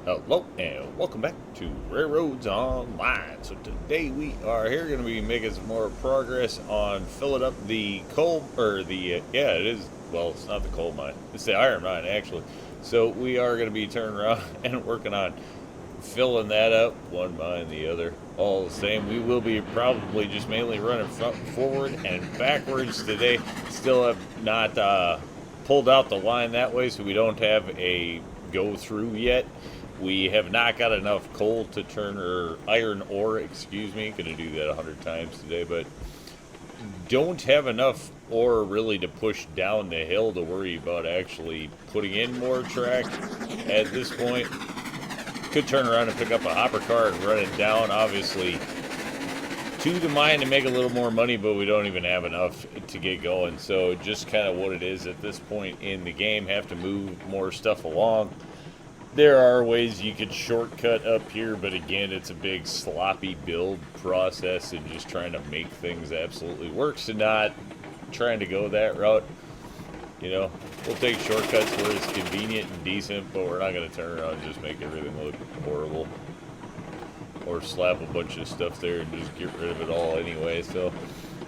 Hello and welcome back to RailRoads Online. So today we are here going to be making some more progress on filling up the coal, or the, yeah it is, well it's not the coal mine, it's the iron mine actually. So we are going to be turning around and working on filling that up, one mine, the other, all the same. We will be probably just mainly running forward and backwards today. Still have not pulled out the line that way, so we don't have a go through yet. We have not got enough coal to turn, or iron ore, excuse me. Gonna do that 100 times today, but don't have enough ore really to push down the hill to worry about actually putting in more track at this point. Could turn around and pick up a hopper car and run it down, obviously, to the mine to make a little more money, but we don't even have enough to get going. So just kind of what it is at this point in the game. Have to move more stuff along. There are ways you could shortcut up here, but again, it's a big sloppy build process and just trying to make things absolutely work. So not trying to go that route. You know, we'll take shortcuts where it's convenient and decent, but we're not going to turn around and just make everything look horrible. Or slap a bunch of stuff there and just get rid of it all anyway. So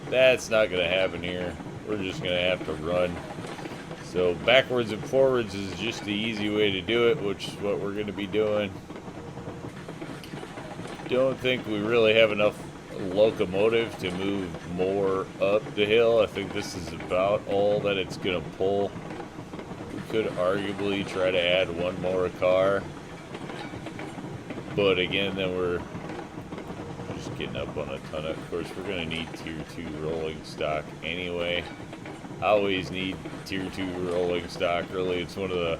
that's not going to happen here. We're just going to have to run. So backwards and forwards is just the easy way to do it, which is what we're going to be doing. Don't think we really have enough locomotive to move more up the hill. I think this is about all that it's going to pull. We could arguably try to add one more car. But again, then we're just getting up on a ton of course, we're going to need tier 2 rolling stock anyway. I always need tier 2 rolling stock, really. It's one of the,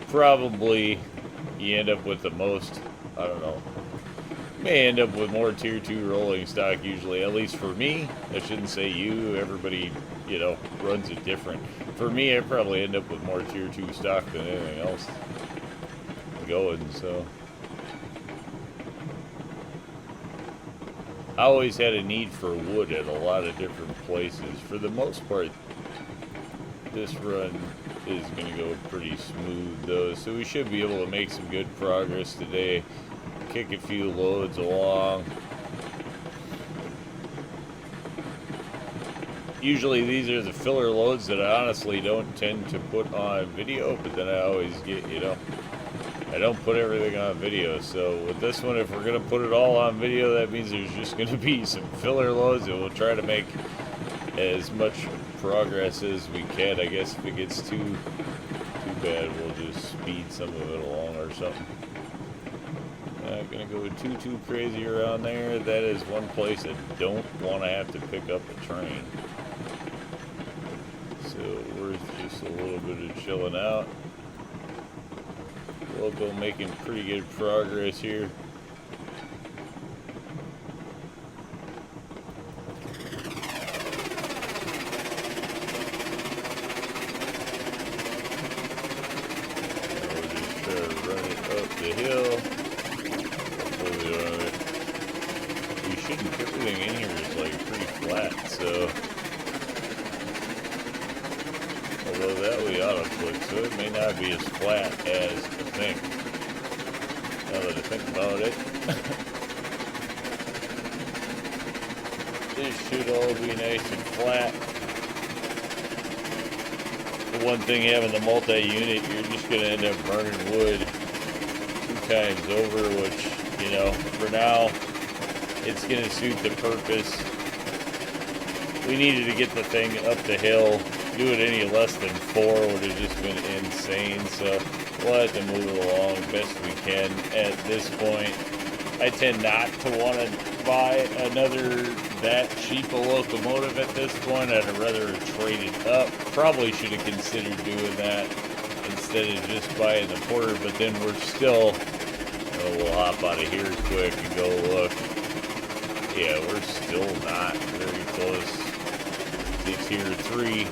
probably, you end up with the most, I don't know, may end up with more tier 2 rolling stock usually, at least for me. I shouldn't say you, everybody, you know, runs it different. For me, I probably end up with more tier 2 stock than anything else going, so. I always had a need for wood at a lot of different places. For the most part, this run is going to go pretty smooth though, so we should be able to make some good progress today. Kick a few loads along. Usually these are the filler loads that I honestly don't tend to put on video, but then I always get, you know, I don't put everything on video. So with this one, if we're going to put it all on video, that means there's just going to be some filler loads, and we'll try to make as much progress as we can. I guess if it gets too bad, we'll just speed some of it along or something. Not gonna go too crazy around there. That is one place I don't want to have to pick up a train. So we're just a little bit of chilling out. We'll go making pretty good progress here. The hill. We shouldn't, everything in here is like pretty flat, so although that we ought to put, so it may not be as flat as I think. Now that I think about it. This should all be nice and flat. The one thing having the multi-unit, you're just going to end up burning wood times over, which, you know, for now it's going to suit the purpose. We needed to get the thing up the hill. Do it any less than 4 would have just been insane, so we'll have to move it along best we can at this point. I tend not to want to buy another that cheap a locomotive at this point. I'd rather trade it up. Probably should have considered doing that instead of just buying the Porter, but then we're still, oh, we'll hop out of here quick and go look. Yeah, we're still not very close to tier 3.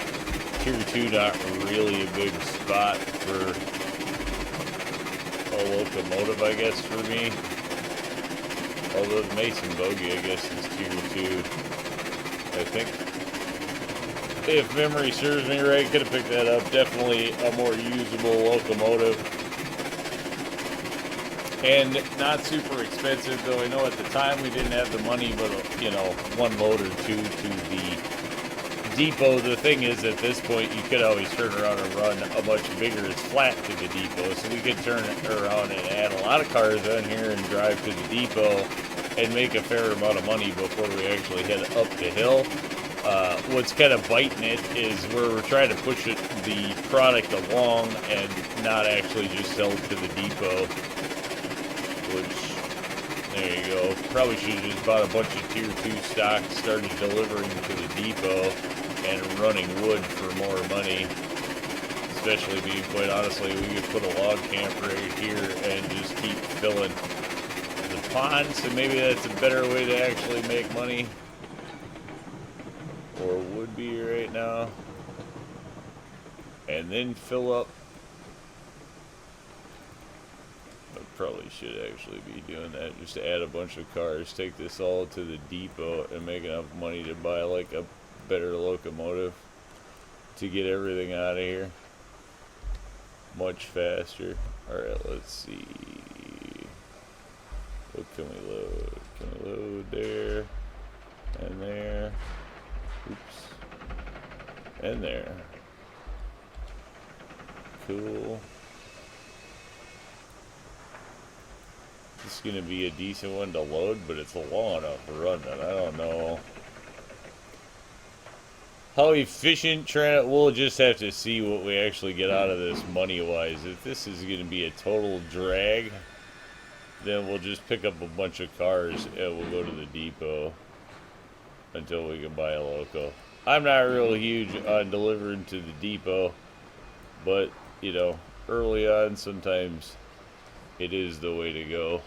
Tier 2 not really a big spot for a locomotive, I guess, for me. Although the Mason Bogey, I guess, is tier 2. I think, if memory serves me right, could have picked that up. Definitely a more usable locomotive. and not super expensive, though I know at the time we didn't have the money, but you know, one load or two to the depot. The thing is, at this point, you could always turn around and run a much bigger flat to the depot, so we could turn around and add a lot of cars on here and drive to the depot and make a fair amount of money before we actually head up the hill. What's kind of biting it is where we're trying to push the product along and not actually just sell to the depot, which, there you go. Probably should have just bought a bunch of tier 2 stock, started delivering to the depot and running wood for more money. Especially being quite honestly, we could put a log camp right here and just keep filling the pond, so maybe that's a better way to actually make money. Or would be right now. And then fill up. I probably should actually be doing that. Just add a bunch of cars, take this all to the depot, and make enough money to buy like a better locomotive to get everything out of here much faster. Alright, let's see. What can we load? Can we load there? And there. Oops. And there. Cool. This is going to be a decent one to load, but it's a long enough run that I don't know how efficient trying to. We'll just have to see what we actually get out of this money-wise. If this is going to be a total drag, then we'll just pick up a bunch of cars and we'll go to the depot until we can buy a loco. I'm not real huge on delivering to the depot, but, you know, early on sometimes it is the way to go.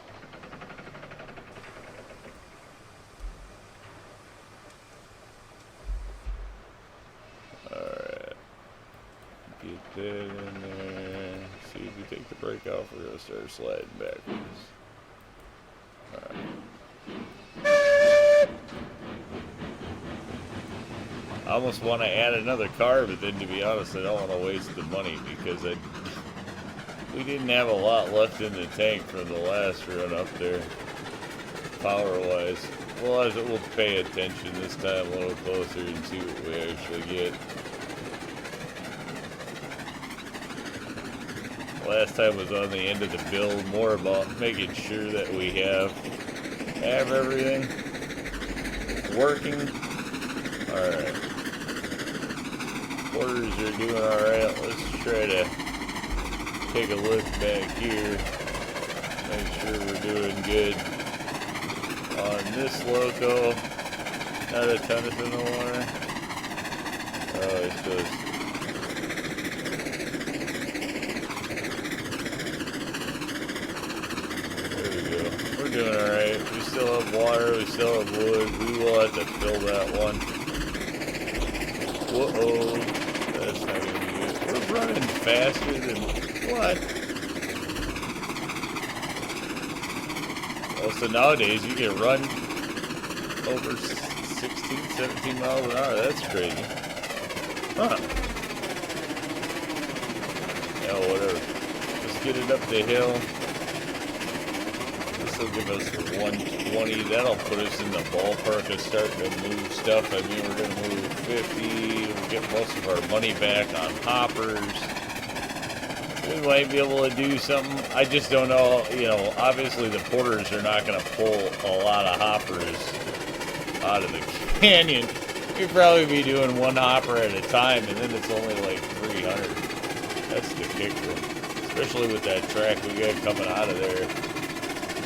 Alright. Get that in there. See if we take the brake off, we're going to start sliding backwards. Alright. I almost want to add another car, but then to be honest, I don't want to waste the money because we didn't have a lot left in the tank from the last run up there, power-wise. We'll pay attention this time a little closer and see what we actually get. Last time was on the end of the build, more about making sure that we have everything working. Alright. Quarters are doing alright. Let's try to take a look back here. Make sure we're doing good. On this loco, not a ton of in the water. Oh, it's just. There we go. We're doing alright. We still have water, we still have wood. We will have to fill that one. Whoa, that's not gonna be good. We're running faster than what? Well, so nowadays you can run over 16, 17 miles an hour. That's crazy. Huh. Yeah, whatever. Let's get it up the hill. This will give us 120. That'll put us in the ballpark of starting to move stuff. I mean, we're going to move 50. We'll get most of our money back on hoppers. We might be able to do something. I just don't know. You know, obviously the porters are not going to pull a lot of hoppers out of the canyon. We'd probably be doing one hopper at a time, and then it's only like 300. That's the kicker. Especially with that track we got coming out of there.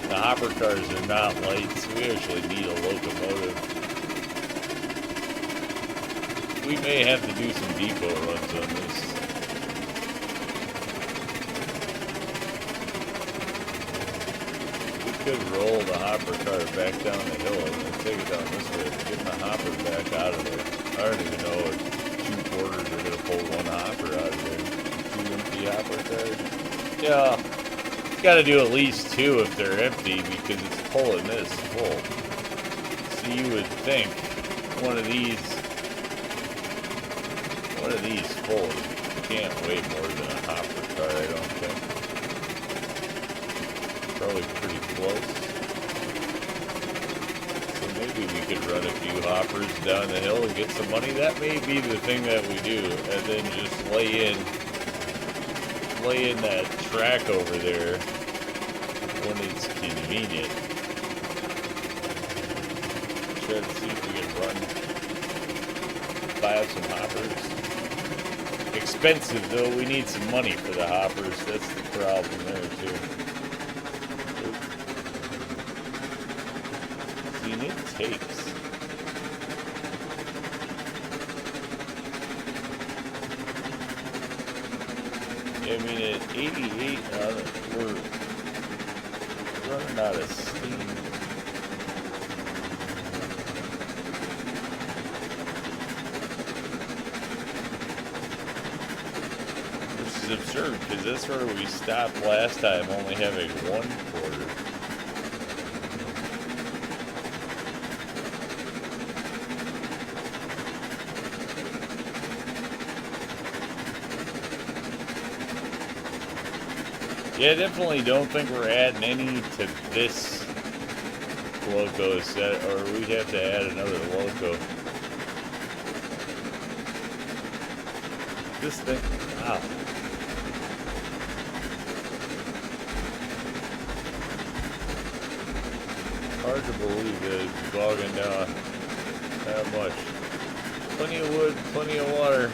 The hopper cars are not light, so we actually need a locomotive. We may have to do some depot runs on this. We could roll the hopper car back down the hill and then take it down this way, getting the hopper back out of there. I don't even know if 2 porters are going to pull one hopper out of there. 2 empty hopper cars. Yeah. Got to do at least 2 if they're empty because it's pulling this full. So you would think one of these full can't weigh more than a hopper car, I don't think. Probably pretty close. So maybe we could run a few hoppers down the hill and get some money. That may be the thing that we do, and then just lay in that track over there when it's convenient. Try to see if we can buy up some hoppers. Expensive though, we need some money for the hoppers. That's the problem there too. See, it takes. I mean, at 88, we're running out of steam. Which is absurd, because that's where we stopped last time, only having 1/4. Yeah, I definitely don't think we're adding any to this loco set, or we'd have to add another loco. This thing, wow. Hard to believe that it's bogging down that much. Plenty of wood, plenty of water.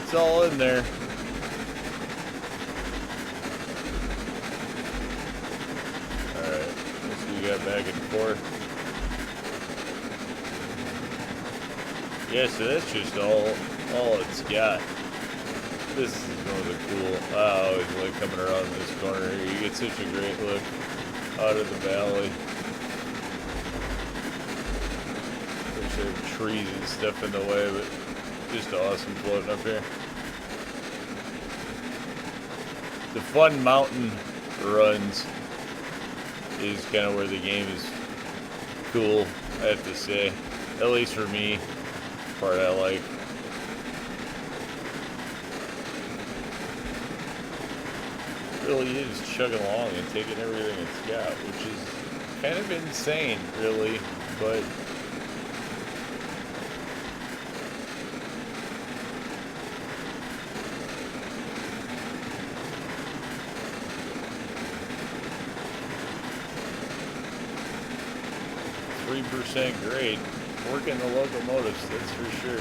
It's all in there. Back and forth. Yeah, so that's just all it's got. This is one of the cool. I always like coming around this corner here. You get such a great look out of the valley. Wish there were trees and stuff in the way, but just awesome floating up here. The fun mountain runs is kind of where the game is cool, I have to say. At least for me, part I like. Really is chugging along and taking everything it's got, which is kind of insane, really, but 3% grade. Working the locomotives, that's for sure.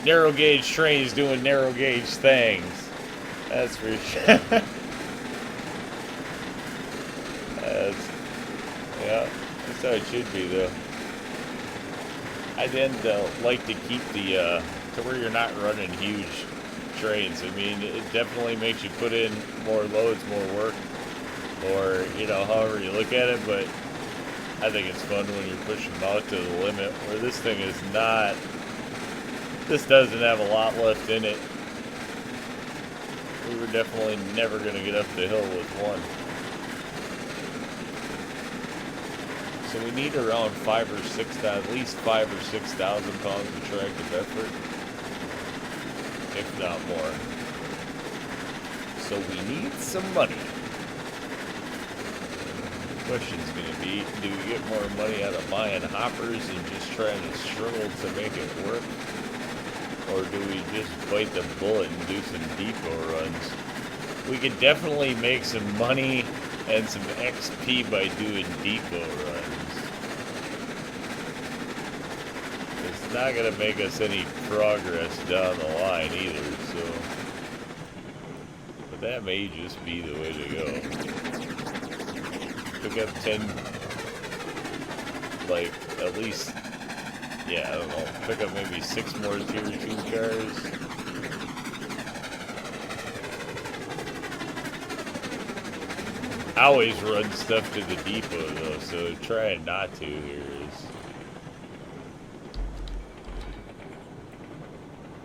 Narrow gauge trains doing narrow gauge things. That's for sure. Yeah, that's how it should be, though. I tend to like to keep the to where you're not running huge trains. I mean, it definitely makes you put in more loads, more work, or, you know, however you look at it, but I think it's fun when you're pushing them out to the limit, where this thing is not. This doesn't have a lot left in it. We were definitely never going to get up the hill with one. So we need around at least 5,000 or 6,000 pounds of tractive effort, if not more. So we need some money. The question's going to be, do we get more money out of buying hoppers and just trying to struggle to make it work? Or do we just bite the bullet and do some depot runs? We could definitely make some money and some XP by doing depot runs. It's not going to make us any progress down the line either, so. But that may just be the way to go. Pick up 10, like, at least. Yeah, I don't know, pick up maybe 6 more tier 2 cars. I always run stuff to the depot though, so trying not to here is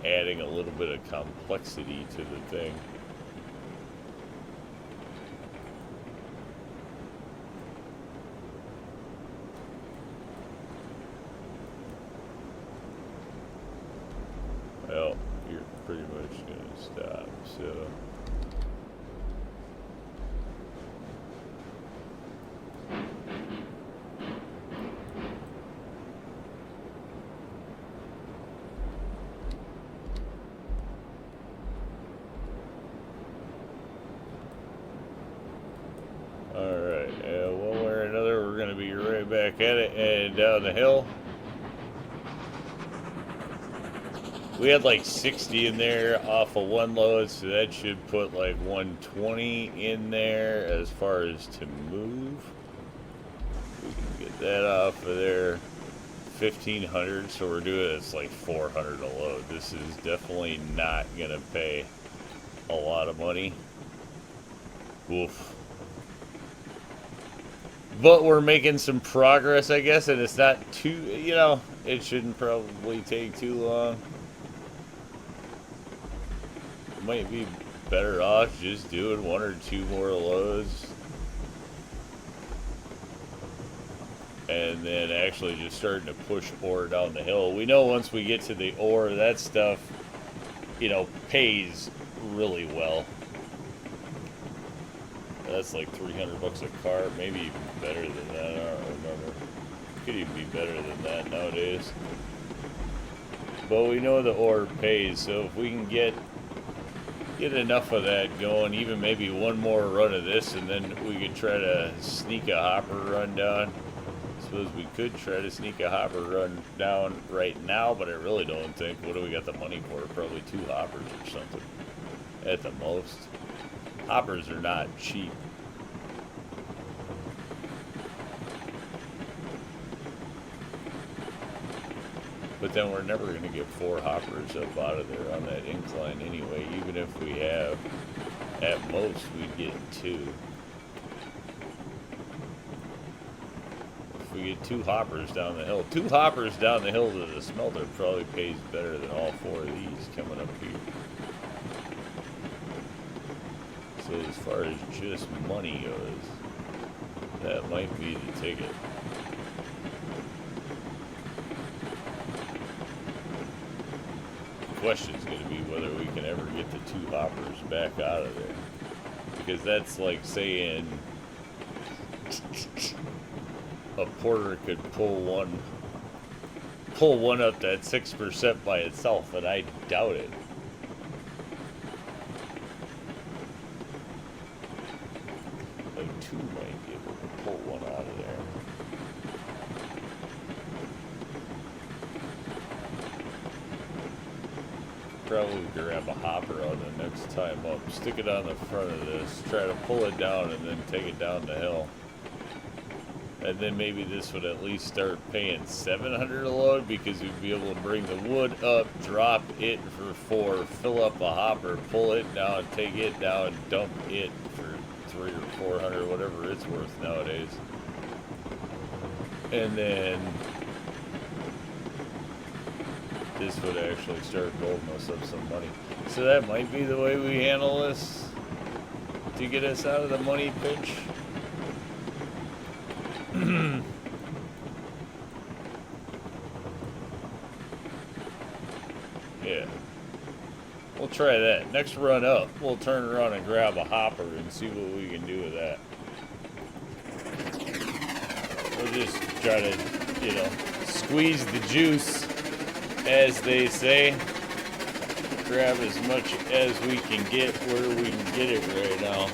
adding a little bit of complexity to the thing. gonna stop. So. Alright, one way or another, we're going to be right back at it and down the hill. We had like 60 in there off of one load, so that should put like 120 in there as far as to move. We can get that off of there. 1,500, so we're doing it's like 400 a load. This is definitely not going to pay a lot of money. Oof. But we're making some progress, I guess, and it's not too, you know, it shouldn't probably take too long. Might be better off just doing 1 or 2 more loads. And then actually just starting to push ore down the hill. We know once we get to the ore, that stuff, you know, pays really well. That's like 300 bucks a car, maybe even better than that. I don't remember. Could even be better than that nowadays. But we know the ore pays, so if we can get enough of that going, even maybe one more run of this, and then we could try to sneak a hopper run down. I suppose we could try to sneak a hopper run down right now, but I really don't think. What do we got the money for? Probably 2 hoppers or something at the most. Hoppers are not cheap. But then we're never going to get 4 hoppers up out of there on that incline anyway. Even if we have, at most, we'd get 2. If we get 2 hoppers down the hill. 2 hoppers down the hill to the smelter probably pays better than all 4 of these coming up here. So as far as just money goes, that might be the ticket. The question's going to be whether we can ever get the 2 hoppers back out of there. Because that's like saying a porter could pull one up that 6% by itself, and I doubt it. Might be able to pull one out of there. Probably grab a hopper on the next time up, stick it on the front of this, try to pull it down, and then take it down the hill. And then maybe this would at least start paying 700 a load, because we'd be able to bring the wood up, drop it for 4, fill up a hopper, pull it down, take it down, dump it for 300 or 400, whatever it's worth nowadays. And then this would actually start building us up some money. So that might be the way we handle this to get us out of the money pinch. Yeah. We'll try that. Next run up, we'll turn around and grab a hopper and see what we can do with that. We'll just try to, you know, squeeze the juice, as they say. Grab as much as we can get where we can get it right now.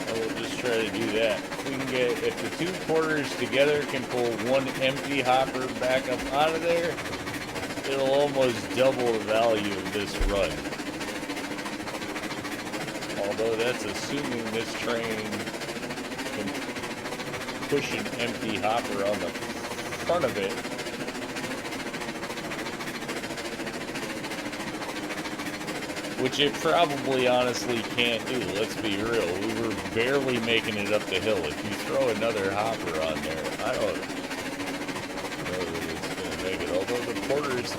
And we'll just try to do that. If we can get, if the 2 porters together can pull 1 empty hopper back up out of there, it'll almost double the value of this run. Although that's assuming this train can push an empty hopper on the front of it. Which it probably honestly can't do, let's be real. We were barely making it up the hill. If you throw another hopper on there, I don't know that it's going to make it. Although the porters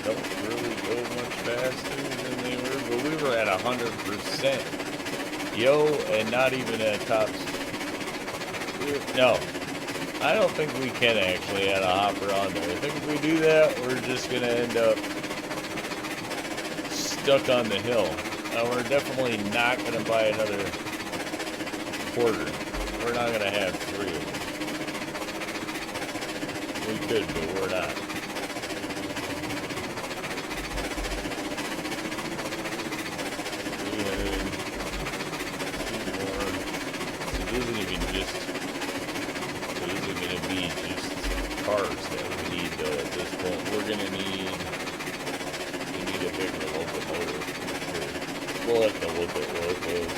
don't really go much faster than they were. But we were at 100%. Yo, and not even at top. No. I don't think we can actually add a hopper on there. I think if we do that, we're just going to end up stuck on the hill. We're definitely not going to buy another quarter. We're not going to have 3 of them. We could, but we're not. Cars that we need though at this point. We need a bigger locomotive for sure. We'll have to look at locos.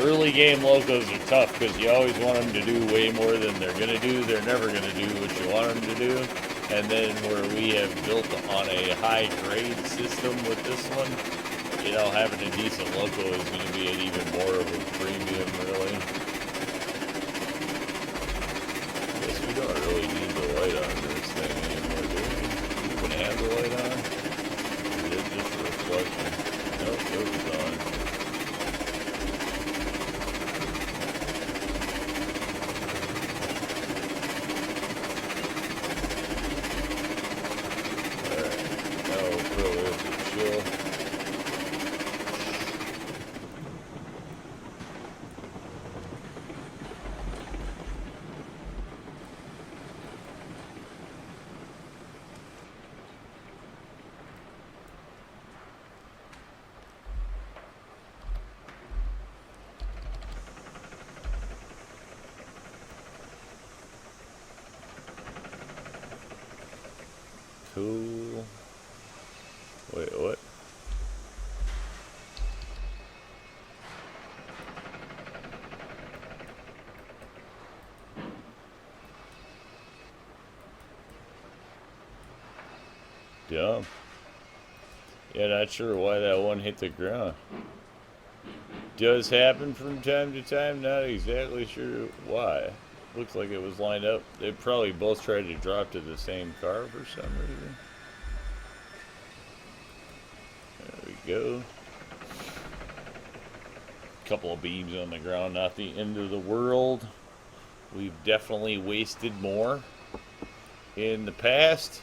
Early game locos are tough because you always want them to do way more than they're going to do. They're never going to do what you want them to do. And then where we have built on a high grade system with this one, you know, having a decent loco is going to be an even more of a premium, really. Guess we don't really need the light on this thing anymore, do we? You can have the light on? Or is it just a reflection? Nope, it was on. Alright, now we'll throw it to chill. Cool. Wait, what? Dumb. Yeah, not sure why that one hit the ground. Does happen from time to time, not exactly sure why. Looks like it was lined up. They probably both tried to drop to the same car for some reason. There we go. Couple of beams on the ground, not the end of the world. We've definitely wasted more in the past.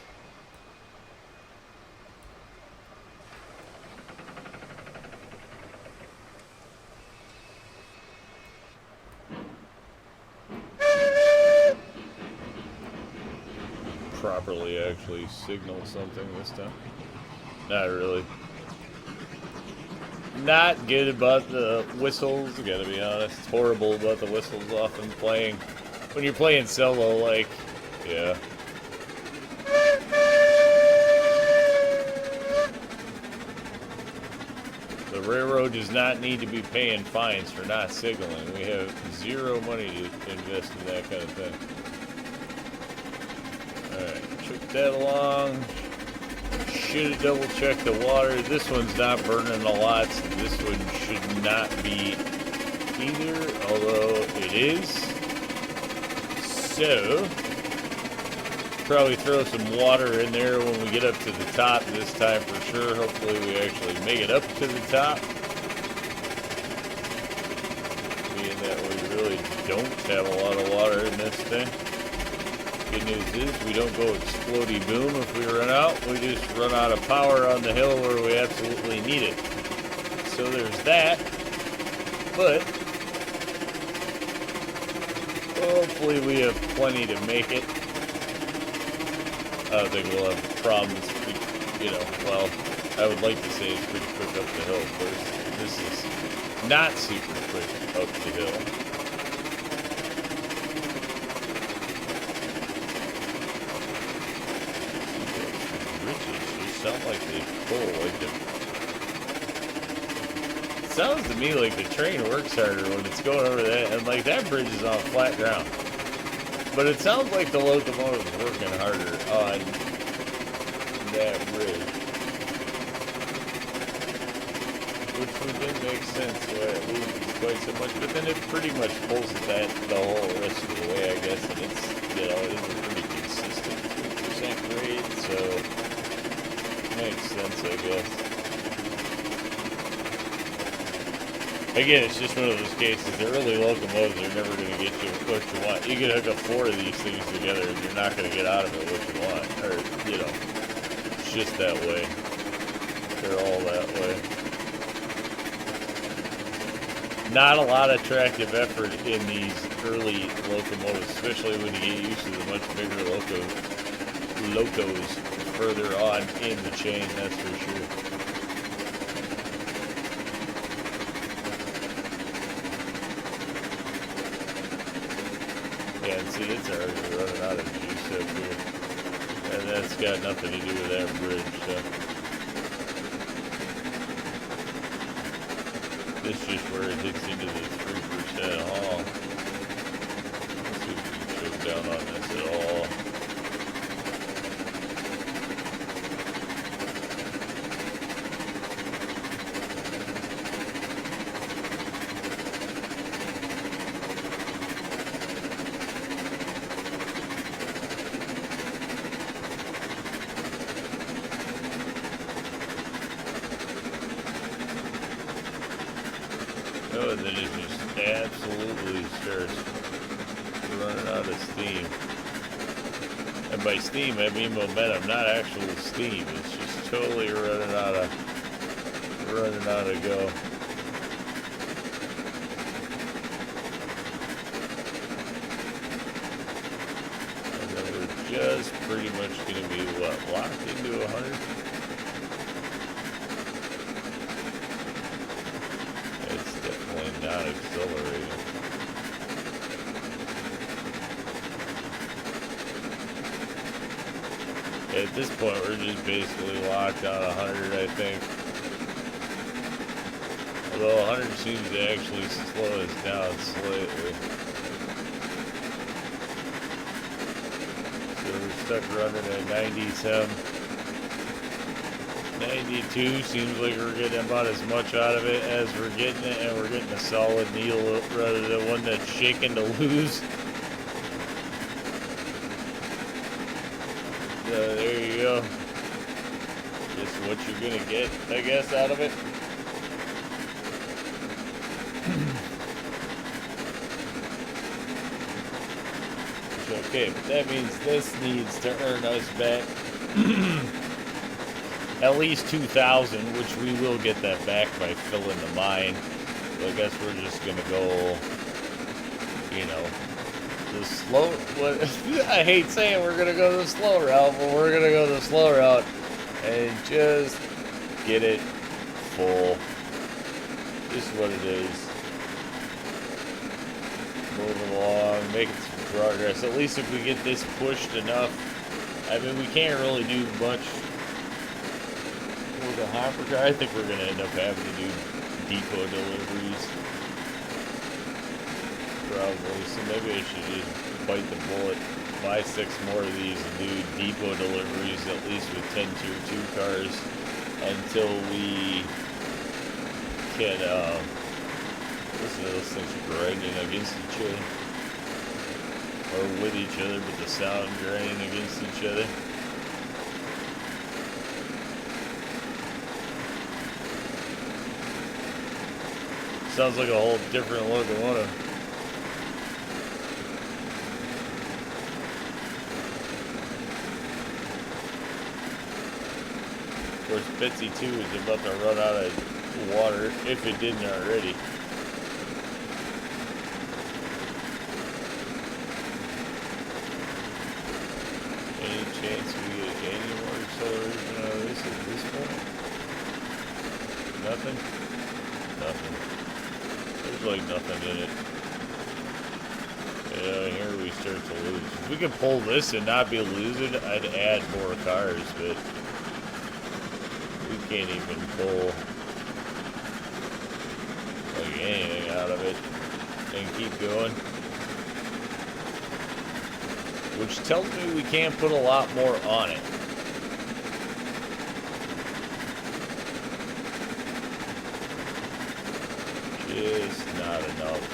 Properly actually signal something this time. Not really. Not good about the whistles, gotta be honest. It's horrible about the whistles often playing. When you're playing solo, like, yeah. The railroad does not need to be paying fines for not signaling. We have zero money to invest in that kind of thing. Alright, check that along. Should have double checked the water. This one's not burning a lot, so this one should not be either, although it is. So, probably throw some water in there when we get up to the top this time for sure. Hopefully we actually make it up to the top. Being that we really don't have a lot of water in this thing. Good news is we don't go explodey boom if we run out. We just run out of power on the hill where we absolutely need it. So there's that. But hopefully we have plenty to make it. I don't think we'll have problems, well, I would like to say it's pretty quick up the hill first. This is not super quick up the hill. Sound like they pull like the. It sounds to me like the train works harder when it's going over that, and like that bridge is on flat ground. But it sounds like the locomotive is working harder on that bridge, which would then make sense why it loses quite so much. But then it pretty much pulls it that the whole rest of the way, I guess, and it's it is a pretty consistent 3% grade, so. Makes sense, I guess. Again, it's just one of those cases. The early locomotives are never going to get you what you want. You can hook up 4 of these things together, and you're not going to get out of it what you want. Or, you know, it's just that way. They're all that way. Not a lot of tractive effort in these early locomotives, especially when you get used to the much bigger locos further on in the chain, that's for sure. Yeah, and see, it's already running out of juice up here. And that's got nothing to do with that bridge, so. This is just where it hits into the 3% haul. Let's see if we can choke down on this at all. Oh, and then it just absolutely starts running out of steam. And by steam, I mean momentum, not actual steam. It's just totally running out of go. And then we're just pretty much going to be, what, locked into 100? Not accelerating. At this point, we're just basically locked on 100, I think. Although 100 seems to actually slow us down slightly. So we're stuck running at 97. 92 seems like we're getting about as much out of it as we're getting it, and we're getting a solid needle rather than one that's shaking to lose. So there you go. Just what you're gonna get, I guess, out of it. Okay, but that means this needs to earn us back at least 2,000, which we will get that back by filling the mine. So I guess we're just gonna go, you know, the slow. I hate saying we're gonna go the slow route, but we're gonna go the slow route and just get it full. This is what it is. Moving along, making some progress. At least if we get this pushed enough. I mean, we can't really do much with a hopper car. I think we're going to end up having to do depot deliveries. Probably. So maybe I should just bite the bullet, buy 6 more of these and do depot deliveries, at least with 10 tier 2 cars, until we can, listen to those things grinding against each other. Or with each other, but the sound grinding against each other. Sounds like a whole different locomotive. Of course, Betsy 2 is about to run out of water, if it didn't already. Any chance we get any more acceleration out of this at this point? Nothing? Nothing. There's like nothing in it. Yeah, here we start to lose. If we could pull this and not be losing, I'd add more cars, but we can't even pull like anything out of it and keep going. Which tells me we can't put a lot more on it. Just not enough.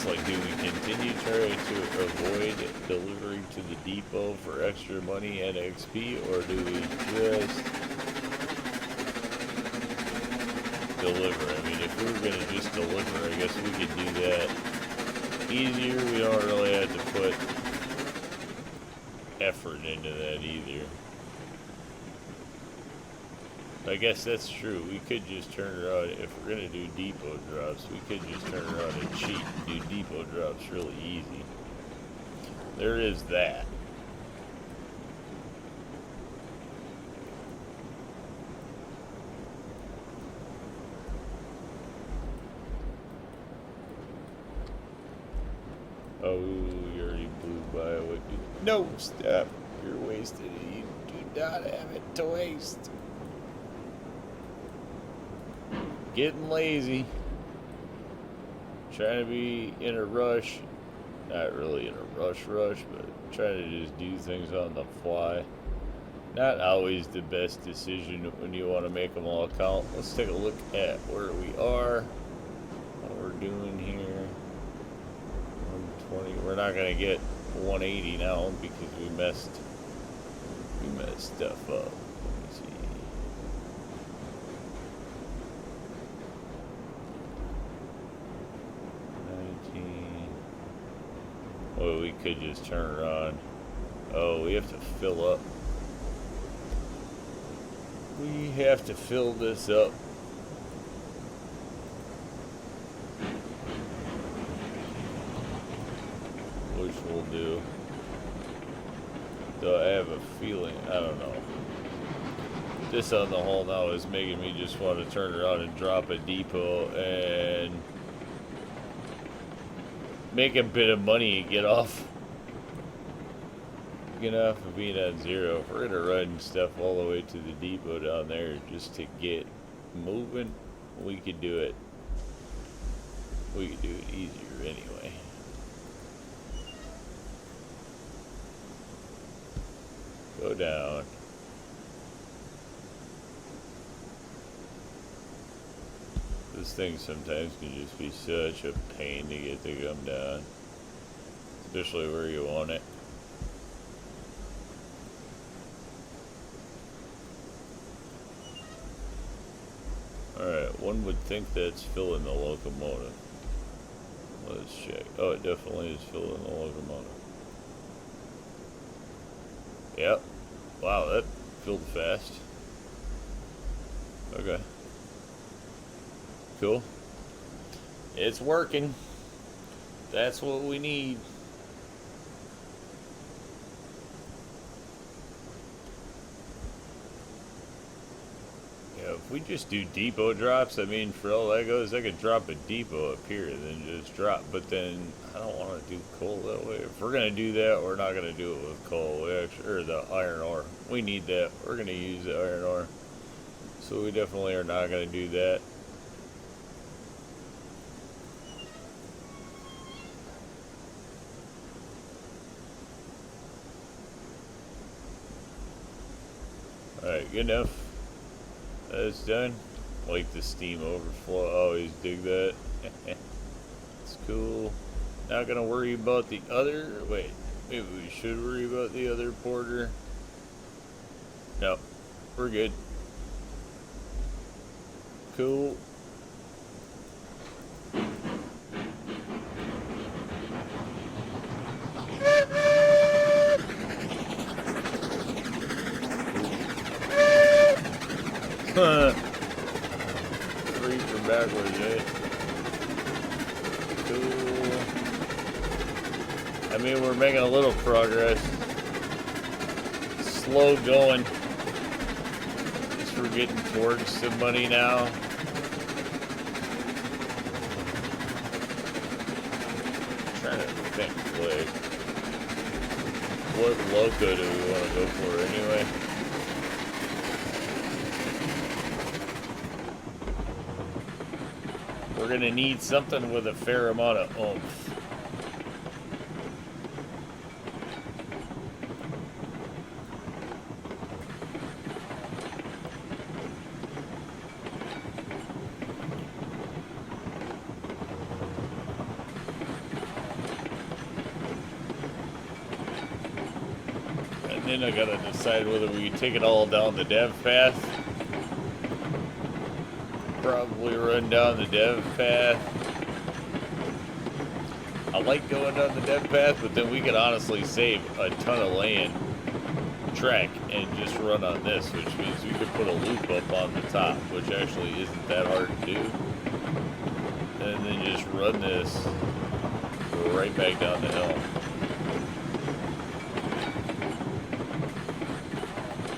it's like, do we continue trying to avoid delivering to the depot for extra money and XP, or do we just deliver? I mean, if we were going to just deliver, I guess we could do that easier. We don't really have to put effort into that either. I guess that's true. We could just turn around, if we're going to do depot drops, we could just turn around and cheat and do depot drops really easy. There is that. Oh, you already blew by a wicked. No, stop. You're wasted. You do not have it to waste. Getting lazy. Trying to be in a rush. Not really in a rush, but trying to just do things on the fly. Not always the best decision when you want to make them all count. Let's take a look at where we are. What we're doing here. 120. We're not going to get 180 now because we messed stuff up. Well, we could just turn her on. Oh, we have to fill up. We have to fill this up. Which we'll do. Though I have a feeling, I don't know. This on the whole now is making me just want to turn around and drop a depot and make a bit of money and get off of being at zero. If we're gonna run stuff all the way to the depot down there just to get moving, we could do it. We could do it easier anyway. Go down. This thing sometimes can just be such a pain to get to come down, especially where you want it. Alright, one would think that's filling the locomotive. Let's check. Oh, it definitely is filling the locomotive. Yep. Wow, that filled fast. Okay. Cool. It's working. That's what we need. Yeah, if we just do depot drops, I mean, for all that goes, I could drop a depot up here and then just drop. But then I don't want to do coal that way. If we're gonna do that, we're not gonna do it with coal. We actually, or the iron ore. We need that. We're gonna use the iron ore. So we definitely are not gonna do that. Alright, good enough. That's done. Like the steam overflow. I always dig that. It's cool. Not gonna worry about the other. Wait, maybe we should worry about the other porter. No, we're good. Cool. Free from backwards, eh? Cool. I mean, we're making a little progress. Slow going. Just we're getting towards some money now. I'm trying to think, like, what loco do we want to go for anyway? We're gonna need something with a fair amount of oomph. running. I gotta decide whether we take it all down the dev path. Probably run down the dev path. I like going down the dev path, but then we could honestly save a ton of land track and just run on this, which means we could put a loop up on the top, which actually isn't that hard to do. And then just run this right back down the hill.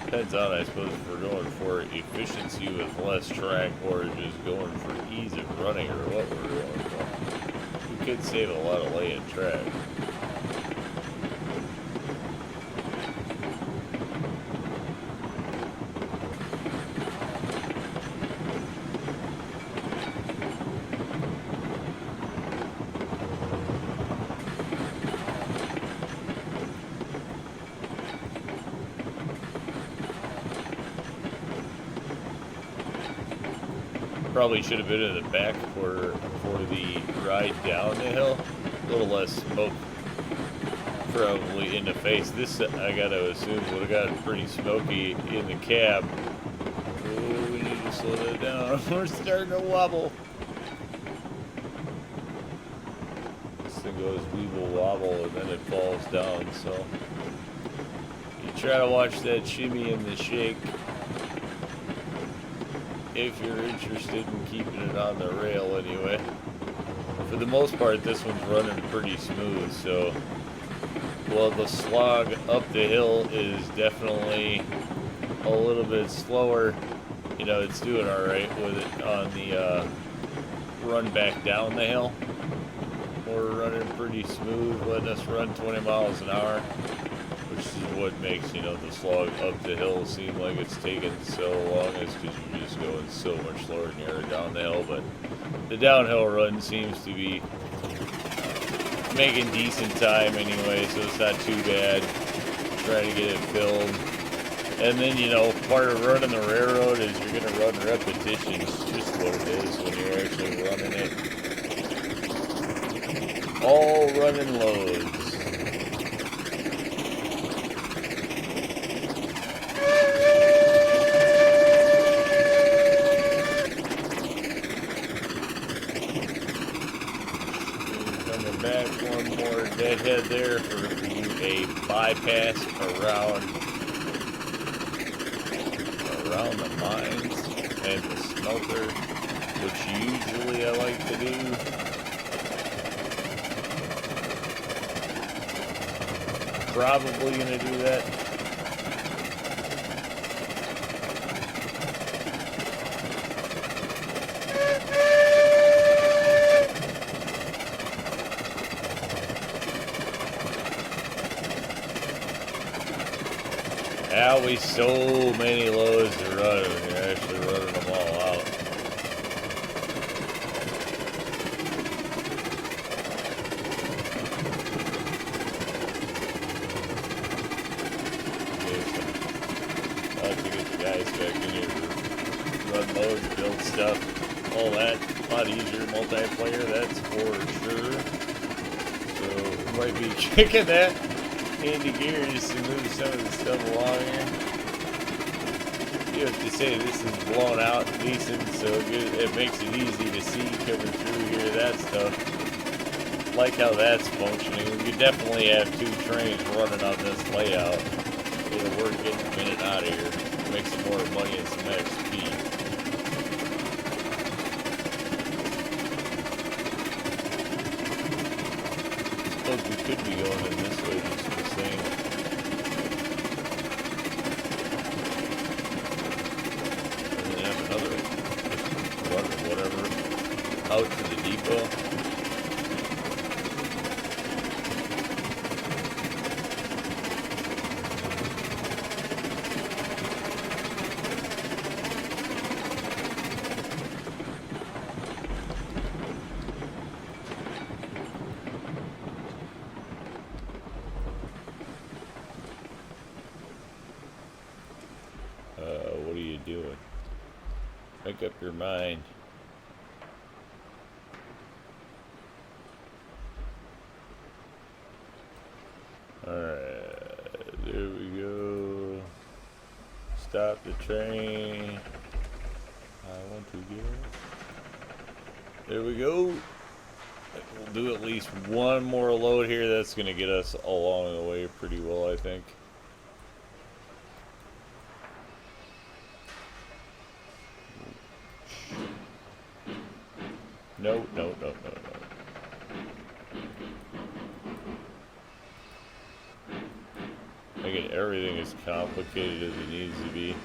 Depends on, I suppose, if we're going for efficiency with less track or just going for ease of running or what we're going for. We could save a lot of land track. Probably should have been in the back for the ride down the hill. A little less smoke probably in the face. This, I gotta assume, would have gotten pretty smoky in the cab. Oh, we need to slow that down. We're starting to wobble. This thing goes weeble wobble and then it falls down, so you try to watch that shimmy and the shake if you're interested in keeping it on the rail anyway. For the most part, this one's running pretty smooth, so while the slog up the hill is definitely a little bit slower, you know, it's doing alright with it on the run back down the hill. We're running pretty smooth, letting us run 20 miles an hour, which is what makes, you know, the slog up the hill seem like it's taking so long, is because you're just going so much slower than you are down the hill. But the downhill run seems to be making decent time anyway, so it's not too bad. Trying to get it filled. And then, you know, part of running the railroad is you're going to run repetitions, just what it is when you're actually running it. All running loads. Back one more deadhead there for a bypass around the mines and the smelter, which usually I like to do. Probably gonna do that. Always so many loads to run, and you're actually running them all out. Okay, so I'll have to get the guys back in here to run loads, build stuff, all that. A lot easier multiplayer, that's for sure. So we might be kicking that into gear just to move some of the stuff along here. You have to say this is blown out decent, so it makes it easy to see coming through here, that stuff. Like how that's functioning. We could definitely have 2 trains running on this layout. It'll work getting a minute out of here. Make some more money and some XP. Suppose we could be going in this way just the same. And then have another run or whatever out to the depot. What are you doing? Make up your mind. Alright, there we go. Stop the train. I want to get. There we go. We'll do at least one more load here. That's going to get us along the way pretty well, I think. No. Making everything as complicated as it needs to be.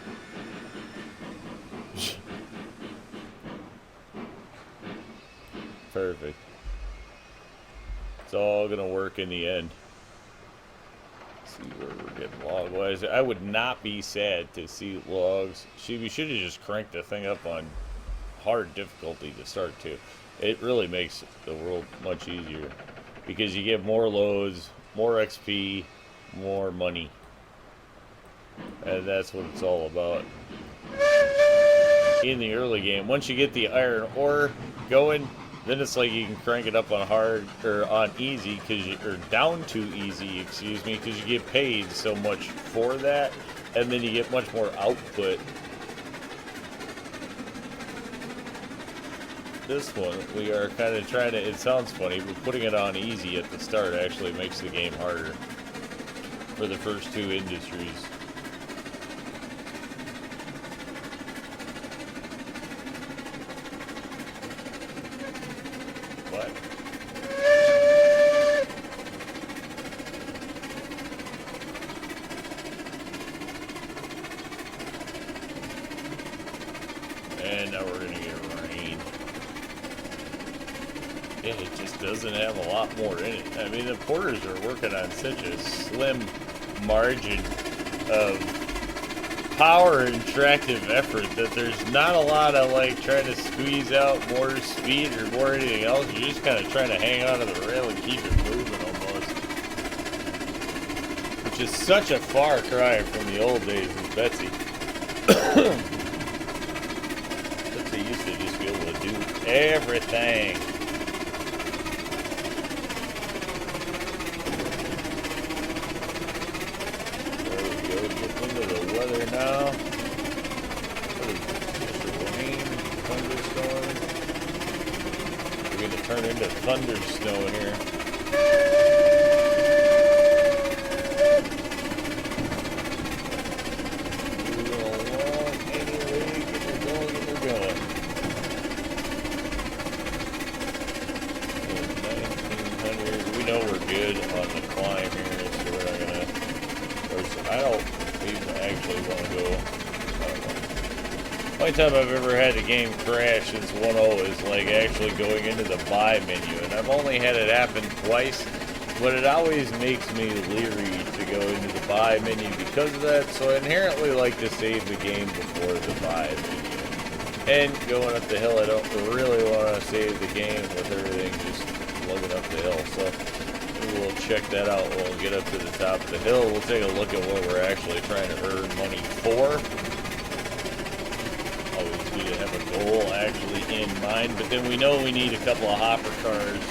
Perfect. It's all gonna work in the end. Let's see where we're getting log wise. I would not be sad to see logs. We should have just cranked the thing up on hard difficulty to start to. It really makes the world much easier because you get more loads, more XP, more money, and that's what it's all about in the early game. Once you get the iron ore going, then it's like you can crank it up on hard or on easy or down to easy, excuse me, because you get paid so much for that, and then you get much more output. This one, we are kind of trying to, it sounds funny, but putting it on easy at the start actually makes the game harder for the first two industries. What? And now we're going to get rain. Yeah, it just doesn't have a lot more in it. I mean, the porters are working on such a slim margin of power and tractive effort that there's not a lot of like trying to squeeze out more speed or more anything else. You're just kind of trying to hang on to the rail and keep it moving almost. Which is such a far cry from the old days with Betsy. Betsy used to just be able to do everything. Weather now. What is this? Just rain, thunderstorm. We're going to turn into thunder snow here. Moving along anyway. Get her going. 1900. We know we're good on the climb here, so we're not going to. I don't even actually want to go. The only time I've ever had a game crash since 1.0 is like actually going into the buy menu, and I've only had it happen twice, but it always makes me leery to go into the buy menu because of that, so I inherently like to save the game before the buy menu. And going up the hill, I don't really want to save the game with everything just lugging up the hill, so we'll check that out when we get up to the top of the hill. We'll take a look at what we're actually trying to earn money for. Always good to have a goal actually in mind, but then we know we need a couple of hopper cars.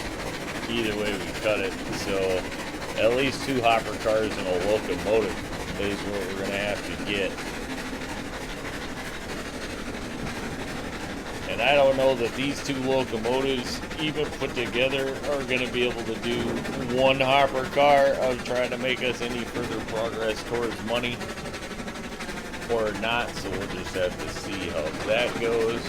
Either way we cut it, so at least 2 hopper cars and a locomotive is what we're going to have to get. And I don't know that these 2 locomotives, even put together, are going to be able to do 1 hopper car of trying to make us any further progress towards money or not. So we'll just have to see how that goes.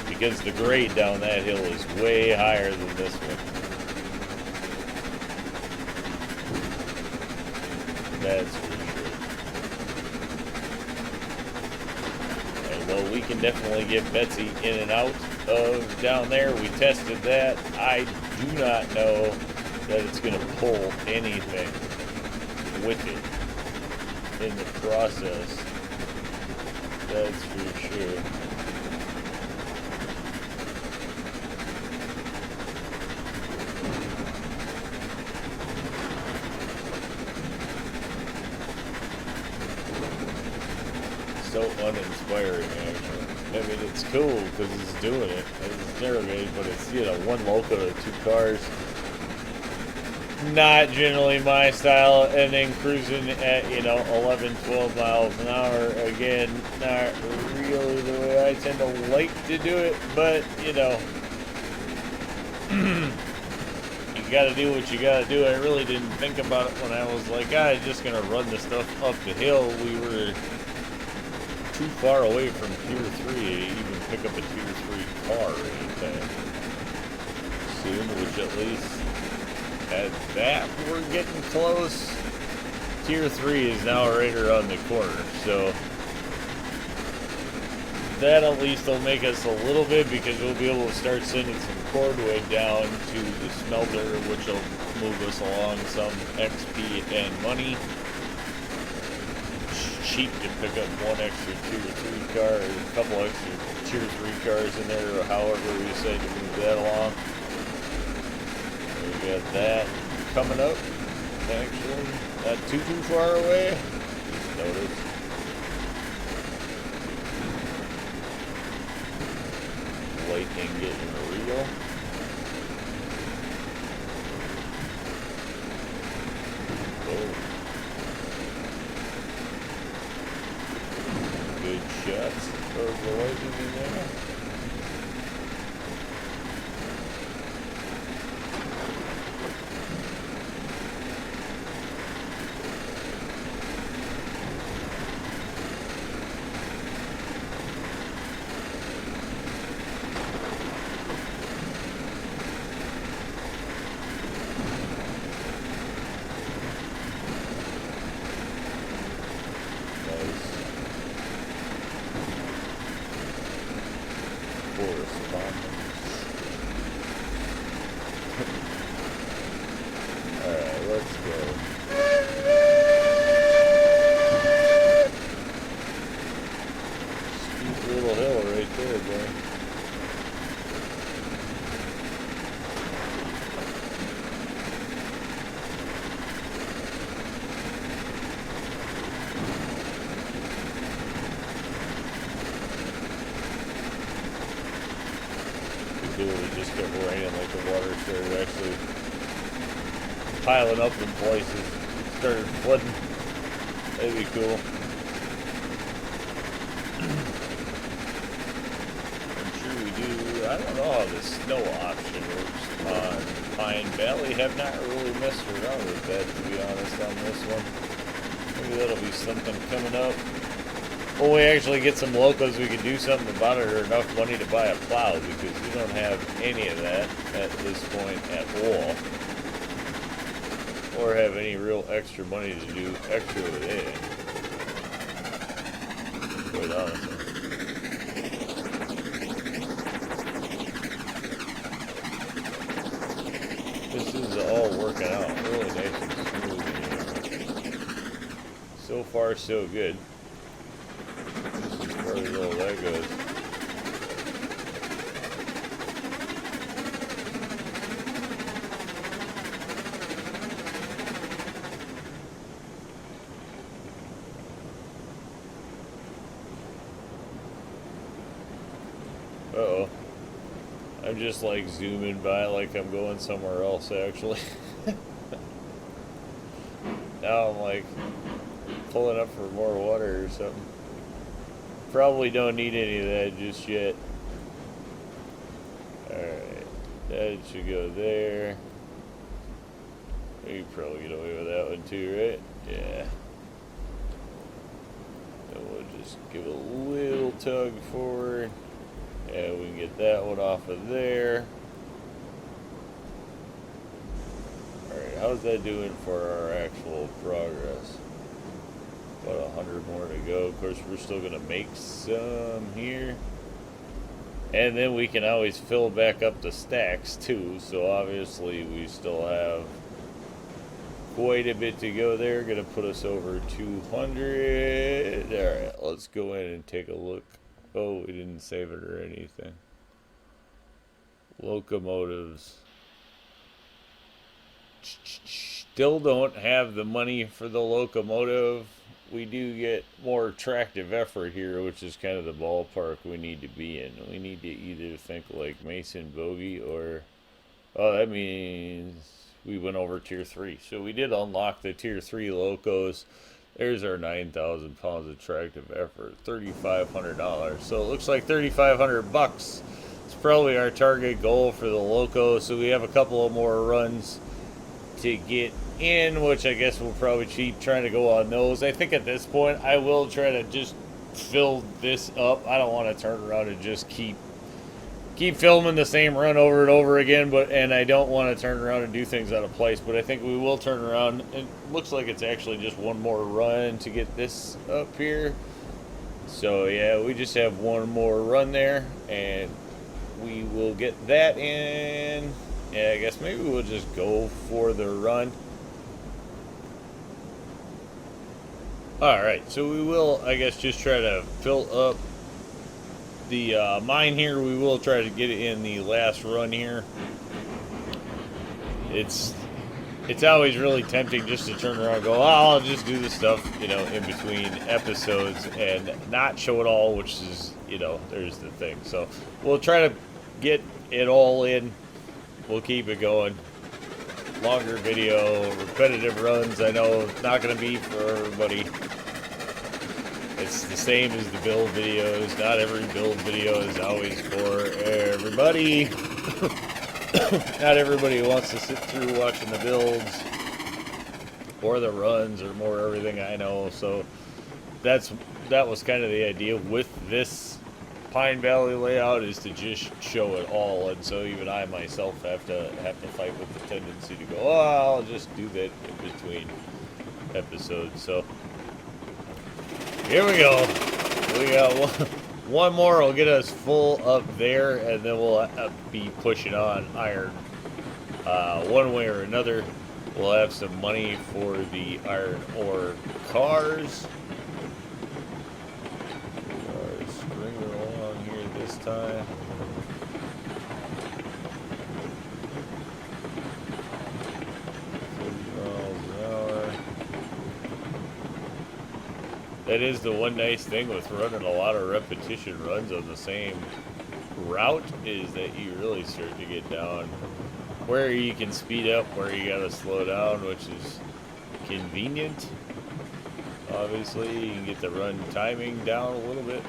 Because the grade down that hill is way higher than this one. That's for sure. And well, we can definitely get Betsy in and out of down there. We tested that. I do not know that it's going to pull anything with it in the process. That's for sure. So uninspiring, actually. I mean, it's cool because it's doing it. It's derogate, but it's, you know, 1 loco to 2 cars. not generally my style, and then cruising at 11, 12 miles an hour, again, not really the way I tend to like to do it, but you gotta do what you gotta do. I really didn't think about it when I was like, I'm just gonna run the stuff up the hill. We were too far away from Tier 3 to even pick up a Tier 3 car or anything soon, which at least at that we're getting close. Tier 3 is now right around the corner, so that at least will make us a little bit, because we'll be able to start sending some cordwood down to the smelter, which will move us along some XP and money. It's cheap to pick up one extra Tier 3 car, or a couple extra Tier 3 cars in there, or however we decide to move that along. We got that coming up, actually, not too far away. Just noticed. Lightning getting real. Oh. Good shots of the lightning in there. Alright, let's go. Steep little hill right there, boy. It just kept raining, like the water started actually piling up in places. It started flooding. That'd be cool. I'm sure we do. I don't know how the snow option works on Pine Valley. Have not really messed around with that, to be honest, on this one. Maybe that'll be something coming up. When we actually get some locals, we can do something about it, or enough money to buy a plow, because we don't have any of that at this point at all. Or have any real extra money to do extra with it. Quite honestly. This is all working out really nice and smooth here. So far, so good. As far as all that goes. Uh-oh. I'm just like zooming by like I'm going somewhere else, actually. Now I'm like pulling up for more water or something. Probably don't need any of that just yet. Alright. That should go there. We can probably get away with that one too, right? Yeah. And we'll just give a little tug forward. And we can get that one off of there. Alright, how's that doing for our actual progress? About 100 more to go. Of course, we're still going to make some here. And then we can always fill back up the stacks too. So obviously we still have quite a bit to go there. Going to put us over 200. Alright, let's go in and take a look. Oh, we didn't save it or anything. Locomotives. Still don't have the money for the locomotive. We do get more attractive effort here, which is kind of the ballpark we need to be in. We need to either think like Mason Bogey or... Oh, that means we went over tier 3. So we did unlock the tier 3 locos. There's our 9,000 pounds of tractive effort, $3,500. So it looks like 3,500 bucks. It's probably our target goal for the loco. So we have a couple of more runs to get in, which I guess we'll probably keep trying to go on those. I think at this point I will try to just fill this up. I don't want to turn around and just keep filming the same run over and over again, and I don't want to turn around and do things out of place, but I think we will turn around. It looks like it's actually just one more run to get this up here. So yeah, we just have one more run there, and we will get that in. Yeah, I guess maybe we'll just go for the run. Alright, so we will, I guess, just try to fill up the mine here. We will try to get it in the last run here. It's always really tempting just to turn around and go, oh, I'll just do this stuff, you know, in between episodes and not show it all, which is, you know, there's the thing. So we'll try to get it all in. We'll keep it going. Longer video, repetitive runs. I know it's not going to be for everybody. It's the same as the build videos. Not every build video is always for everybody. Not everybody wants to sit through watching the builds or the runs or more everything, I know. So that was kind of the idea with this Pine Valley layout, is to just show it all. And so even I myself have to fight with the tendency to go, oh, I'll just do that in between episodes. So here we go. We got one more will get us full up there, and then we'll be pushing on iron. One way or another, we'll have some money for the iron ore cars. We are stringing along here this time. That is the one nice thing with running a lot of repetition runs on the same route, is that you really start to get down where you can speed up, where you gotta slow down, which is convenient. Obviously, you can get the run timing down a little bit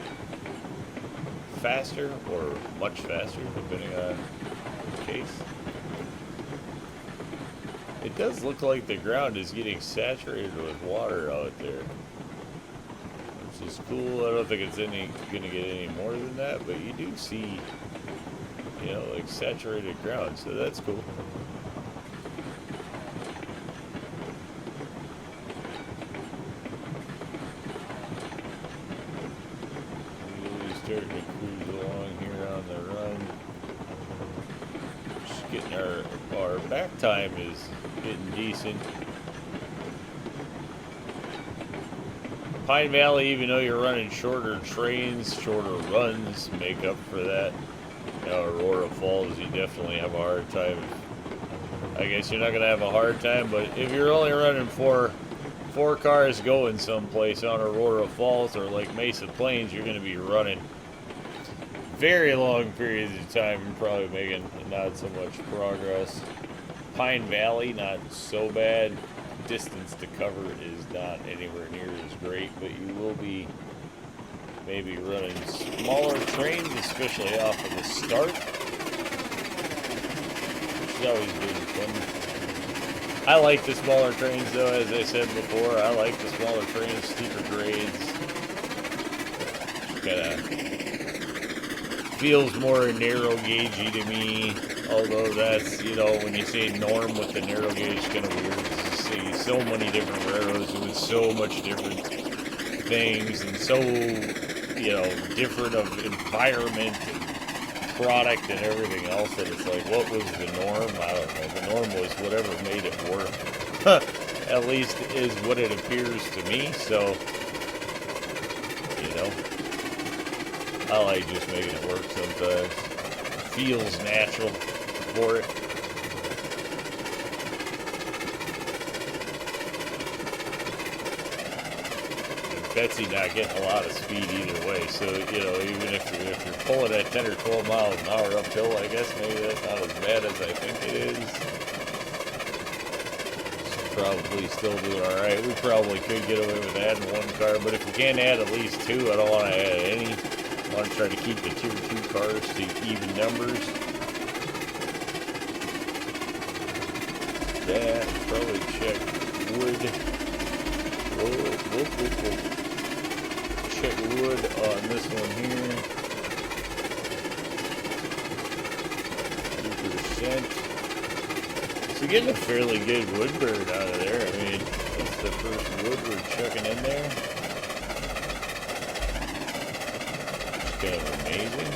faster, or much faster, depending on the case. It does look like the ground is getting saturated with water out there, which is cool. I don't think it's gonna get any more than that, but you do see, you know, like saturated ground, so that's cool. Really starting to cruise along here on the run. Just getting our back time is getting decent. Pine Valley, even though you're running shorter trains, shorter runs, make up for that. You know, Aurora Falls, you definitely have a hard time. I guess you're not going to have a hard time, but if you're only running four cars going someplace on Aurora Falls or like Mesa Plains, you're going to be running very long periods of time and probably making not so much progress. Pine Valley, not so bad. Distance to cover is not anywhere near as great, but you will be maybe running smaller trains, especially off of the start, which is always good fun. I like the smaller trains, though, as I said before. I like the smaller trains, steeper grades. Kind of feels more narrow gaugey to me, although that's, you know, when you say norm with the narrow gauge, kind of weird. So many different railroads with so much different things, and so, you know, different of environment and product and everything else, that it's like, what was the norm? I don't know. The norm was whatever made it work. At least is what it appears to me. So, you know, I like just making it work sometimes. Feels natural for it. Betsy not getting a lot of speed either way, so, you know, even if you're pulling at 10 or 12 miles an hour uphill, I guess maybe that's not as bad as I think it is. probably still doing alright. We probably could get away with adding one car, but if we can't add at least two, I don't want to add any. I want to try to keep the tier 2 cars to even numbers. That, probably check wood. Whoa. Check wood on this one here. 2%. So getting a fairly good wood bird out of there. I mean, that's the first wood we're chucking in there. It's kind of amazing.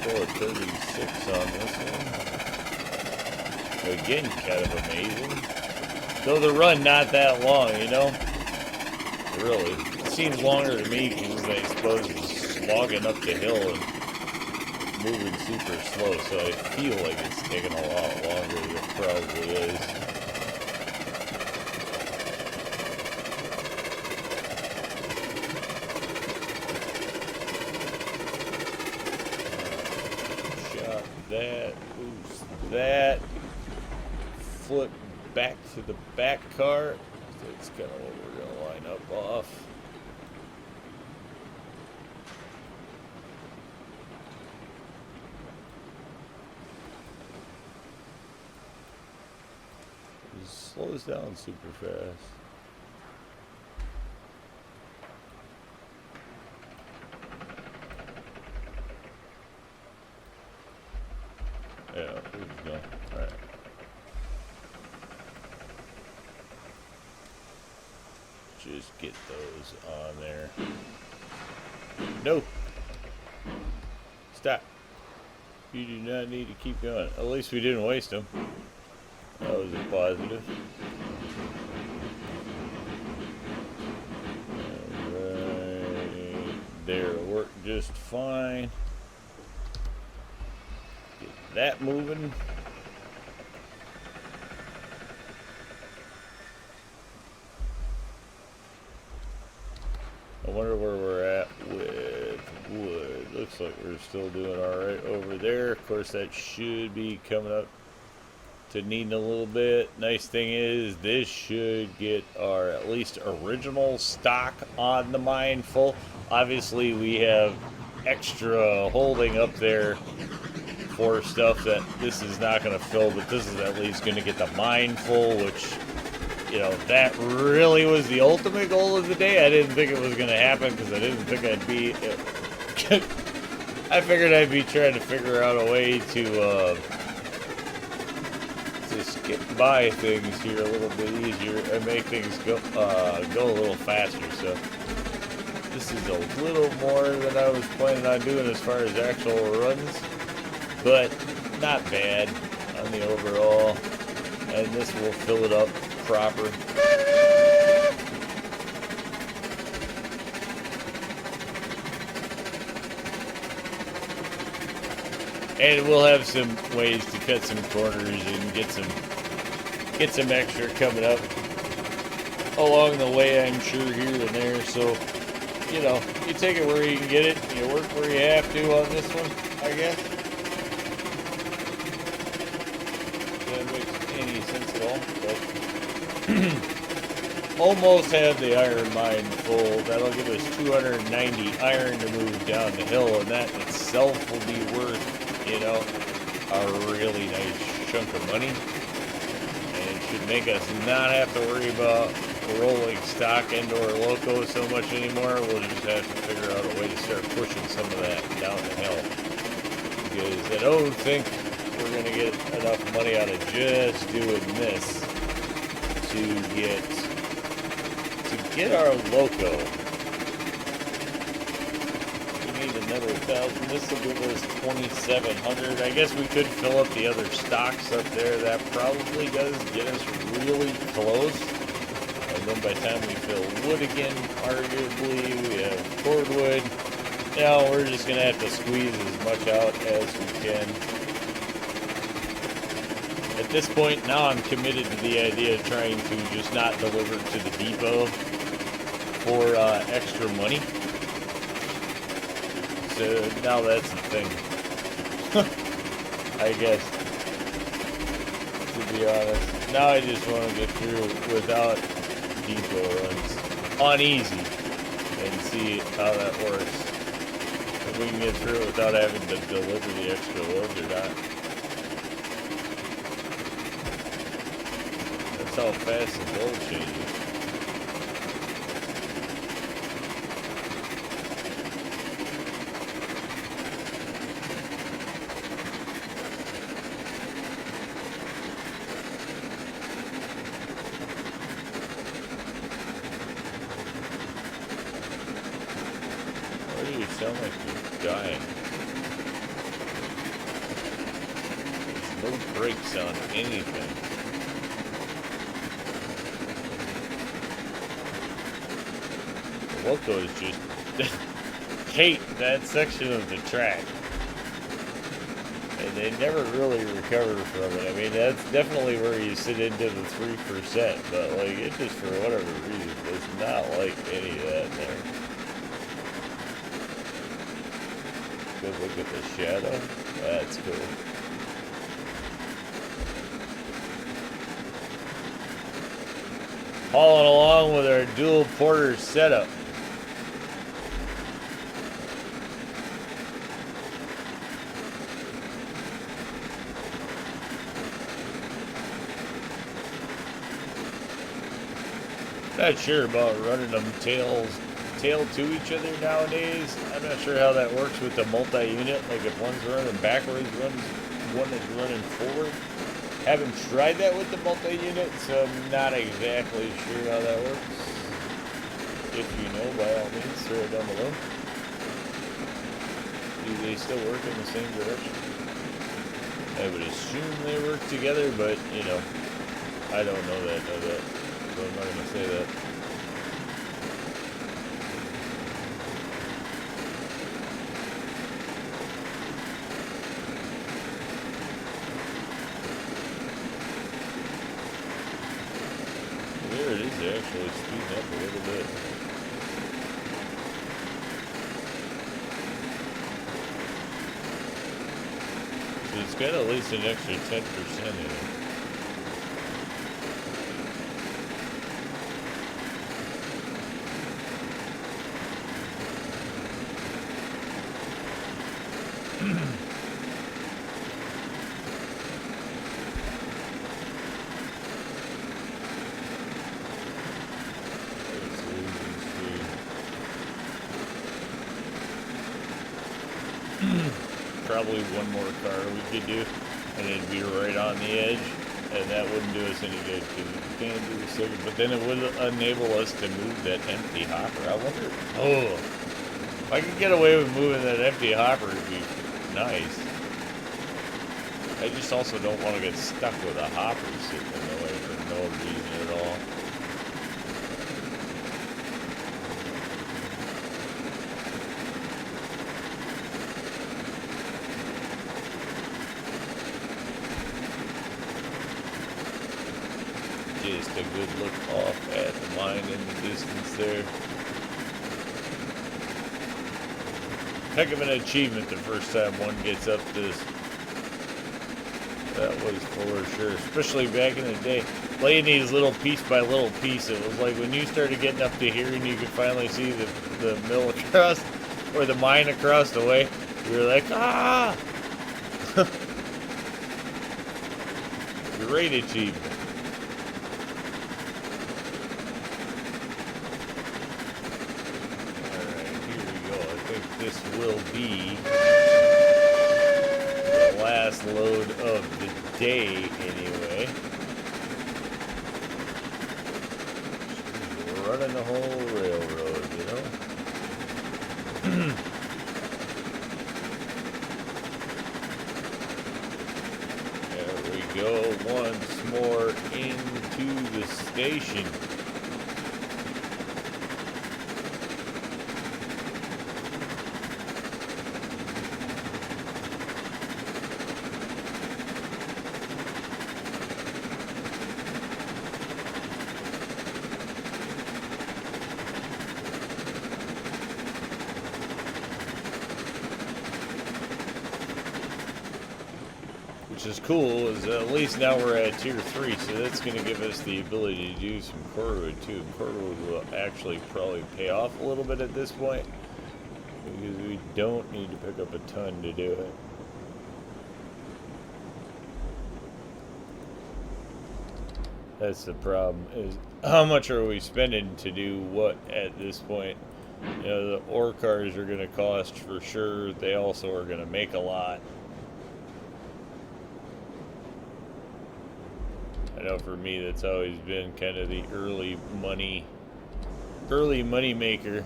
Still at 36 on this one. Again, kind of amazing. Though the run not that long, you know? Really. It seems longer to me because I suppose it's slogging up the hill and moving super slow, so I feel like it's taking a lot longer than it probably is. Shot that, boost that, flip back to the back car. That's kind of what we're going to line up off. Slows down super fast. Yeah, there we go. Alright. Just get those on there. No! Stop. You do not need to keep going. At least we didn't waste them. That was a positive. Alright. There, worked just fine. Get that moving. I wonder where we're at with wood. Looks like we're still doing alright over there. Of course, that should be coming up to needing a little bit. Nice thing is this should get our at least original stock on the mine full. Obviously we have extra holding up there for stuff that this is not going to fill, but this is at least going to get the mine full, which, you know, that really was the ultimate goal of the day. I didn't think it was going to happen because I didn't think I'd be I figured I'd be trying to figure out a way to skip by things here a little bit easier and make things go a little faster. So this is a little more than I was planning on doing as far as actual runs, but not bad on the overall. And this will fill it up proper. And we'll have some ways to cut some corners and get some extra coming up along the way, I'm sure, here and there. So, you know, you take it where you can get it. You work where you have to on this one, I guess. That makes any sense at all. But almost have the iron mine full. That'll give us 290 iron to move down the hill, and that itself will be worth, you know, a really nice chunk of money. And it should make us not have to worry about rolling stock into our loco so much anymore. We'll just have to figure out a way to start pushing some of that down the hill. Because I don't think we're going to get enough money out of just doing this to get our loco. Another 1,000. This will give us 2,700. I guess we could fill up the other stocks up there. That probably does get us really close. And then by the time we fill wood again, arguably, we have cordwood. Now we're just going to have to squeeze as much out as we can. At this point, now I'm committed to the idea of trying to just not deliver to the depot for extra money. So now that's the thing. I guess. to be honest. Now I just want to get through without depot runs on easy and see how that works. If we can get through it without having to deliver the extra loads or not. That's how fast the goal changes. You sound like you're dying. There's no brakes on anything. The locos just hate that section of the track. And they never really recover from it. I mean, that's definitely where you sit into the 3%, but like, it just, for whatever reason, does not like any of that there. Look at the shadow. That's cool. Hauling along with our dual porter setup. Not sure about running them tail to each other nowadays. I'm not sure how that works with the multi-unit. Like if one's running backwards, one is running forward. Haven't tried that with the multi-unit, so I'm not exactly sure how that works. If you know, by all means, throw it down below. Do they still work in the same direction? I would assume they work together, but you know, I don't know that, so I'm not going to say that. There it is, actually speeding up a little bit. So it's got at least an extra 10% in it. Probably one more car we could do, and it'd be right on the edge, and that wouldn't do us any good because we can't do the second. But then it would enable us to move that empty hopper. I wonder, if I could get away with moving that empty hopper, it'd be nice. I just also don't want to get stuck with a hopper sitting in the way for no reason at all. Just a good look off at the mine in the distance there. Heck of an achievement the first time one gets up this. That was for sure, especially back in the day. Playing these little piece by little piece, it was like when you started getting up to here and you could finally see the mill across, or the mine across the way, you were like, ah! Great achievement. This will be the last load of the day anyway. We're running the whole railroad, you know? There we go, once more into the station. which is cool, is at least now we're at tier 3, so that's going to give us the ability to do some cordwood too. Cordwood will actually probably pay off a little bit at this point, because we don't need to pick up a ton to do it. That's the problem, is how much are we spending to do what at this point? You know, the ore cars are going to cost for sure. They also are going to make a lot. I know for me that's always been kind of the early money maker.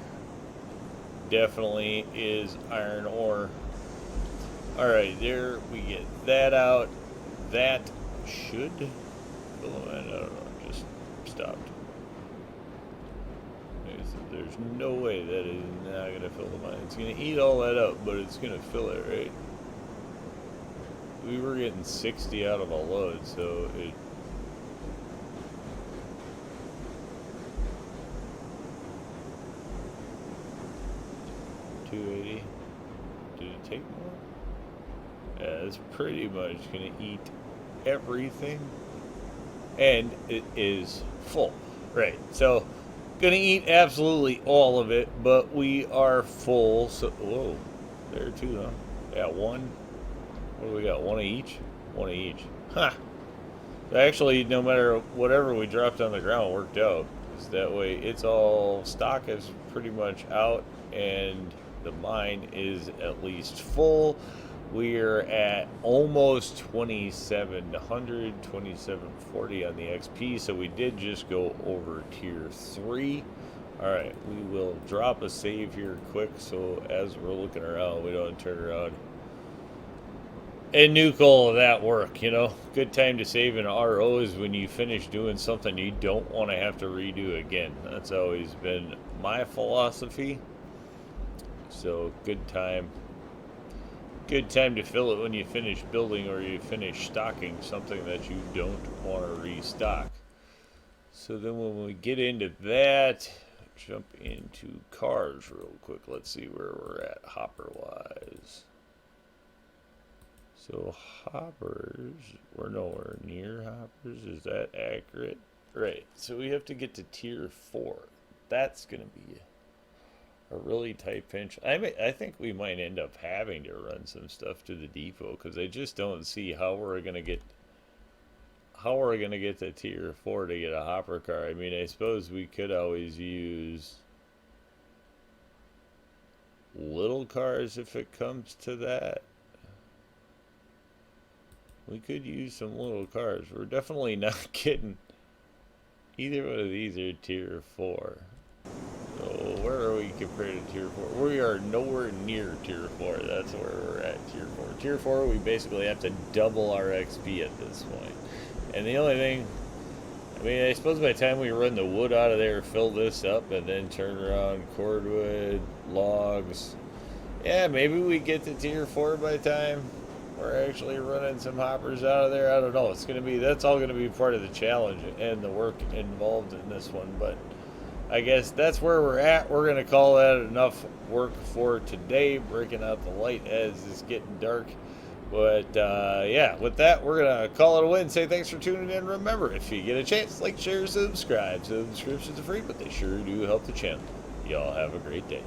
Definitely is iron ore. Alright, there we get that out. That should... Oh, I don't know, just stopped. There's no way that is not going to fill the mine. It's going to eat all that up, but it's going to fill it, right? We were getting 60 out of a load, so it... $280. Did it take more? Yeah, it's pretty much going to eat everything. And it is full. Right, so gonna eat absolutely all of it, but we are full. So, whoa, there too, huh? Yeah, one. What do we got? One of each? One of each. Huh. Actually, no matter whatever we dropped on the ground worked out. Because that way, it's all stock is pretty much out, and the mine is at least full. We're at almost 2700, 2740 on the XP, so we did just go over tier 3. Alright, we will drop a save here quick, so as we're looking around, we don't turn around and nuke all of that work, you know. Good time to save an RO is when you finish doing something you don't want to have to redo again. That's always been my philosophy. So, good time. Good time to fill it when you finish building or you finish stocking something that you don't want to restock. So then when we get into that, jump into cars real quick. Let's see where we're at hopper wise. So hoppers, we're nowhere near hoppers. Is that accurate? Right, so we have to get to tier 4. That's going to be a really tight pinch. I think we might end up having to run some stuff to the depot, because I just don't see how we're gonna get to tier 4 to get a hopper car. I mean, I suppose we could always use little cars if it comes to that. We could use some little cars. We're definitely not getting either one of these are tier 4. So where are we compared to tier 4? We are nowhere near tier 4. That's where we're at, tier 4. Tier 4, we basically have to double our XP at this point. And the only thing, I mean, I suppose by the time we run the wood out of there, fill this up, and then turn around cordwood, logs, yeah, maybe we get to tier 4 by the time we're actually running some hoppers out of there. I don't know. It's going to be, that's all going to be part of the challenge and the work involved in this one, but I guess that's where we're at. We're going to call that enough work for today, breaking out the light as it's getting dark. But, yeah, with that, we're going to call it a win. Say thanks for tuning in. Remember, if you get a chance, like, share, subscribe. Subscriptions are free, but they sure do help the channel. Y'all have a great day.